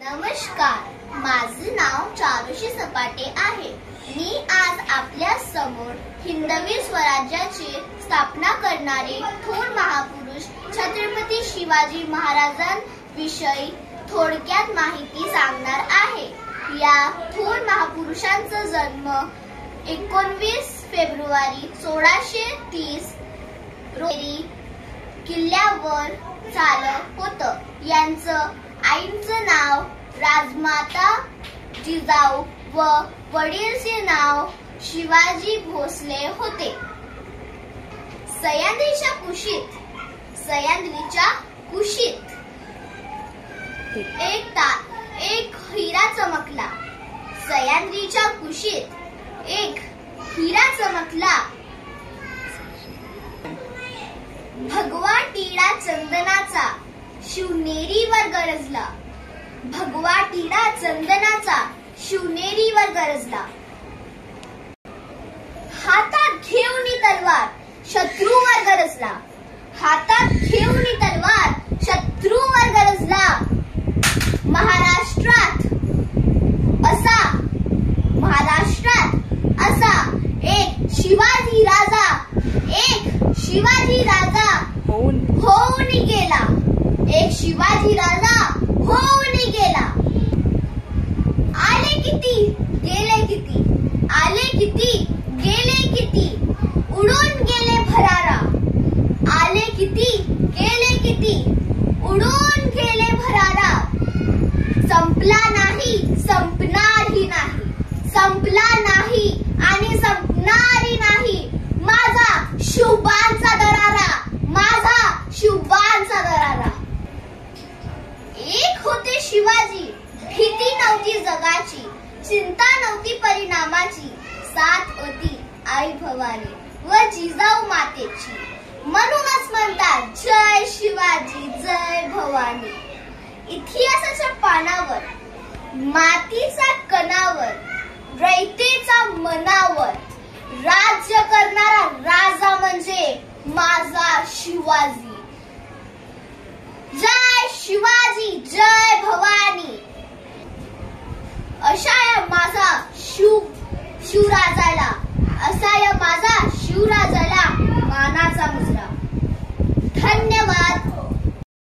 नमस्कार, माझे नाव चारुशी सपाटे आहे। मी आज आपल्या समोर हिंदवी स्वराज्याची स्थापना करणारे थोर महापुरुष छत्रपती शिवाजी महाराजांविषयी थोडक्यात माहिती सांगणार आहे। या थोर महापुरुषांचा जन्म 19 फेब्रुवारी 1630 रोजी किल्ल्यावर झालं होतं। यांचं आईचं नाव राजमाता जिजाऊ व वडीलचे नाव शिवाजी भोसले होते। सह्याद्रीच्या कुशीत एक हिरा चमकला। सह्याद्रीच्या कुशीत एक हिरा चमकला। भगवा टिळा चंदनाचा शिवनेरीवर गरजला। भगवा टिळा चंदनाचा शिवनेरीवर गरजला। हातात घेऊन तलवार शत्रूवर गरजला। हातात घेऊन तलवार शत्रूवर गरजला। महाराष्ट्रात असा एक शिवाजी राजा होऊन गेला। एक शिवाजी राजा होऊन गेला। आले किती गेले किती, आले किती गेले किती, उडून गेले भरारा। आले किती गेले किती, उडून गेले भरारा। संपला नाही, संपणारही नाही, संपला नाही आणि संपणारही नाही माझा शिवबांचा दरारा, माझा शिवबांचा दरारा। एक होते शिवाजी, भीती नव्हती जगाची, चिंता नव्हती परिणामाची। साथ होती आई भवानी व जिजाऊ मातेची। म्हणूनच म्हणतात जय शिवाजी जय भवानी। इतिहासाच्या पानावर, मातीचा कणावर, रयतेचा मनावर राज्य करणारा राजा म्हणजे माझा शिवाजी। जय शिवाजी जय भवानी। अशा या माझा शिवराजाला, असा या माझा शिवराजाला मानाचा मुजरा। धन्यवाद।